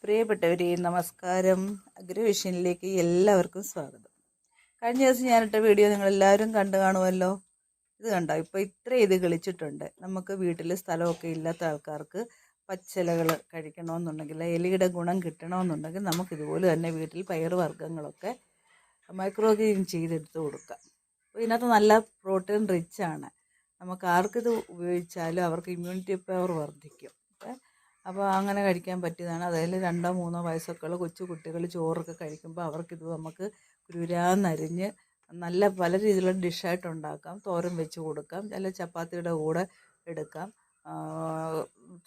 പ്രിയപ്പെട്ടവരെ നമസ്കാരം. അഗ്രവിഷനിലേക്ക് എല്ലാവർക്കും സ്വാഗതം. കഴിഞ്ഞ ദിവസം ഞാനിട്ട വീഡിയോ നിങ്ങളെല്ലാവരും കണ്ടു കാണുമല്ലോ. ഇത് കണ്ടോ, ഇപ്പോൾ ഇത്ര ഇത് കളിച്ചിട്ടുണ്ട്. നമുക്ക് വീട്ടിൽ സ്ഥലമൊക്കെ ഇല്ലാത്ത ആൾക്കാർക്ക് പച്ചിലകൾ കഴിക്കണമെന്നുണ്ടെങ്കിൽ, എലിയുടെ ഗുണം കിട്ടണമെന്നുണ്ടെങ്കിൽ നമുക്കിതുപോലെ തന്നെ വീട്ടിൽ പയറുവർഗ്ഗങ്ങളൊക്കെ മൈക്രോഗ്രീൻ ചെയ്തെടുത്ത് കൊടുക്കാം. അപ്പോൾ ഇതിനകത്ത് നല്ല പ്രോട്ടീൻ റിച്ചാണ്. നമുക്ക് ആർക്കിത് ഉപയോഗിച്ചാലും അവർക്ക് ഇമ്മ്യൂണിറ്റി പവർ വർദ്ധിക്കും. അപ്പോൾ അങ്ങനെ കഴിക്കാൻ പറ്റിയതാണ്. അതിൽ 2-3 വയസ്സൊക്കെയുള്ള കൊച്ചു കുട്ടികൾ ചോറൊക്കെ കഴിക്കുമ്പോൾ അവർക്കിത് നമുക്ക് കുരുരാന്നരിഞ്ഞ് നല്ല പല രീതിയിലുള്ള ഡിഷായിട്ട് ഉണ്ടാക്കാം. തോരൻ വെച്ച് കൊടുക്കാം, അല്ല ചപ്പാത്തിയുടെ കൂടെ എടുക്കാം.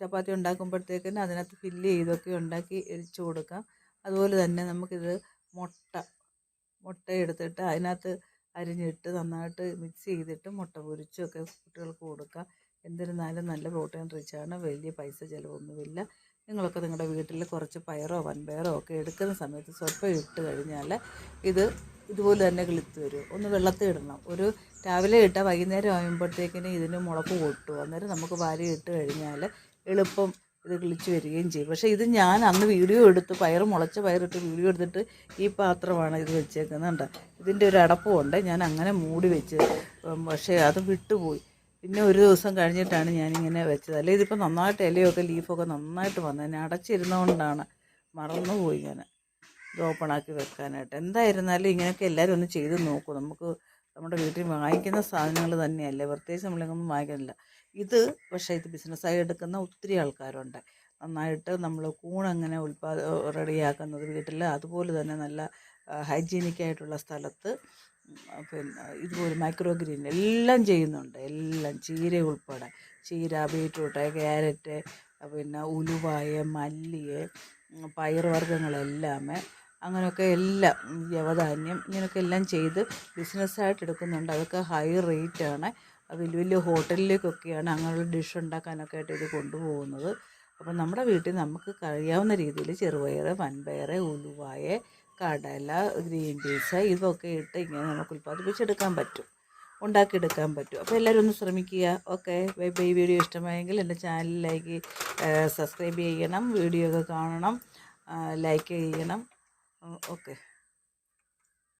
ചപ്പാത്തി ഉണ്ടാക്കുമ്പോഴത്തേക്കിന് അതിനകത്ത് ഫില്ല് ചെയ്തൊക്കെ ഉണ്ടാക്കി എരിച്ചു കൊടുക്കാം. അതുപോലെ തന്നെ നമുക്കിത് മുട്ട എടുത്തിട്ട് അതിനകത്ത് അരിഞ്ഞിട്ട് നന്നായിട്ട് മിക്സ് ചെയ്തിട്ട് മുട്ട പൊരിച്ചൊക്കെ കുട്ടികൾക്ക് കൊടുക്കാം. എന്നിരുന്നാലും നല്ല പ്രോട്ടീൻ റിച്ചാണ്. വലിയ പൈസ ചിലവൊന്നുമില്ല. നിങ്ങളൊക്കെ നിങ്ങളുടെ വീട്ടിൽ കുറച്ച് പയറോ വൻപയറോ ഒക്കെ എടുക്കുന്ന സമയത്ത് സ്വല്പം ഇട്ട് കഴിഞ്ഞാൽ ഇതുപോലെ തന്നെ കിളുത്ത് വരും. ഒന്ന് വെള്ളത്തിൽ ഇടണം. ഒരു രാവിലെ ഇട്ടാൽ വൈകുന്നേരം ആകുമ്പോഴത്തേക്കിന് ഇതിന് മുളപ്പ് കൊട്ടും. അന്നേരം നമുക്ക് വാരി ഇട്ട് കഴിഞ്ഞാൽ എളുപ്പം ഇത് കിളിച്ച് വരികയും ചെയ്യും. പക്ഷേ ഇത് ഞാൻ അന്ന് വീഡിയോ എടുത്ത് മുളച്ച പയറിട്ട് വീഡിയോ എടുത്തിട്ട് ഈ പാത്രമാണ് ഇത് വെച്ചേക്കുന്നുണ്ട്. ഇതിൻ്റെ ഒരു അടപ്പമുണ്ട്. ഞാൻ അങ്ങനെ മൂടി വെച്ച്, പക്ഷേ അത് വിട്ടുപോയി. പിന്നെ ഒരു ദിവസം കഴിഞ്ഞിട്ടാണ് ഞാനിങ്ങനെ വെച്ചത്. അല്ലെങ്കിൽ ഇതിപ്പോൾ നന്നായിട്ട് ഇലയൊക്കെ ലീഫൊക്കെ നന്നായിട്ട് വന്നു. എന്നെ അടച്ചിരുന്നതുകൊണ്ടാണ് മറന്നുപോയി ഞാൻ ഇത് ഓപ്പണാക്കി വെക്കാനായിട്ട്. എന്തായിരുന്നാലും ഇങ്ങനെയൊക്കെ എല്ലാവരും ഒന്ന് ചെയ്ത് നോക്കും. നമുക്ക് നമ്മുടെ വീട്ടിൽ വാങ്ങിക്കുന്ന സാധനങ്ങൾ തന്നെയല്ലേ, പ്രത്യേകിച്ച് നമ്മളിങ്ങൊന്നും വാങ്ങിക്കുന്നില്ല. പക്ഷേ ഇത് ബിസിനസ്സായി എടുക്കുന്ന ഒത്തിരി ആൾക്കാരുണ്ട്. നന്നായിട്ട് നമ്മൾ കൂണങ്ങനെ റെഡിയാക്കുന്നത് വീട്ടിൽ, അതുപോലെ തന്നെ നല്ല ഹൈജീനിക്കായിട്ടുള്ള സ്ഥലത്ത് പിന്നെ ഇതുപോലെ മൈക്രോഗ്രീൻ എല്ലാം ചെയ്യുന്നുണ്ട്. എല്ലാം ചീര ഉൾപ്പെടെ, ചീര, ബീറ്റ്റൂട്ട്, ക്യാരറ്റ്, പിന്നെ ഉലുവായ, മല്ലിയെ, പയറുവർഗ്ഗങ്ങളെല്ലാം അങ്ങനെയൊക്കെ എല്ലാം, യവധാന്യം, ഇങ്ങനെയൊക്കെ എല്ലാം ചെയ്ത് ബിസിനസ്സായിട്ട് എടുക്കുന്നുണ്ട്. അതൊക്കെ ഹൈ റേറ്റാണ്. വലിയ വലിയ ഹോട്ടലിലേക്കൊക്കെയാണ് അങ്ങനെയുള്ള ഡിഷ് ഉണ്ടാക്കാനൊക്കെ ആയിട്ട് ഇത് കൊണ്ടുപോകുന്നത്. അപ്പം നമ്മുടെ വീട്ടിൽ നമുക്ക് കഴിയാവുന്ന രീതിയിൽ ചെറുപയർ, വൻപയർ, ഉലുവായ, കടല, ഗ്രീൻ പീസ് ഇതൊക്കെ ഇട്ട് ഇങ്ങനെ നമുക്ക് ഉൽപ്പാദിപ്പിച്ചെടുക്കാൻ പറ്റും, ഉണ്ടാക്കിയെടുക്കാൻ പറ്റും. അപ്പോൾ എല്ലാവരും ഒന്ന് ശ്രമിക്കുക. Okay, bye bye. വീഡിയോ ഇഷ്ടമായെങ്കിൽ എൻ്റെ ചാനലിലേക്ക് സബ്സ്ക്രൈബ് ചെയ്യണം, വീഡിയോ ഒക്കെ കാണണം, ലൈക്ക് ചെയ്യണം. ഓക്കെ.